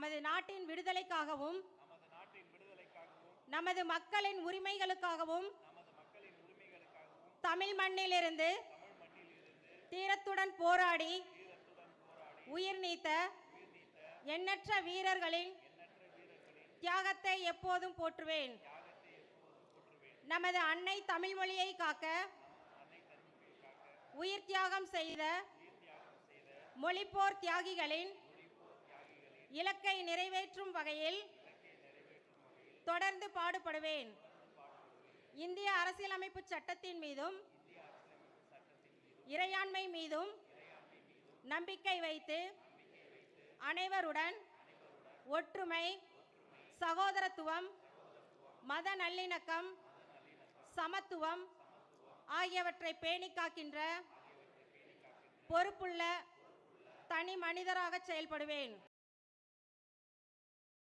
நமது நாட்டின் விடுதலைக்காகவும் நமது மக்களின் உரிமைகளுக்காகவும் தமிழ் மண்ணிலிருந்து தீரத்துடன் போராடி உயிர் நீத்த எண்ணற்ற வீரர்களின் தியாகத்தை எப்போதும் போற்றுவேன். நமது அன்னை தமிழ் மொழியை காக்க உயிர் தியாகம் செய்த மொழிப்போர் தியாகிகளின் இலக்கை நிறைவேற்றும் வகையில் தொடர்ந்து பாடுபடுவேன். இந்திய அரசியலமைப்பு சட்டத்தின் மீதும் இறையாண்மை மீதும் நம்பிக்கை வைத்து அனைவருடன் ஒற்றுமை, சகோதரத்துவம், மத நல்லிணக்கம், சமத்துவம் ஆகியவற்றை பேணி காக்கின்ற பொறுப்புள்ள தனி மனிதராக செயல்படுவேன்.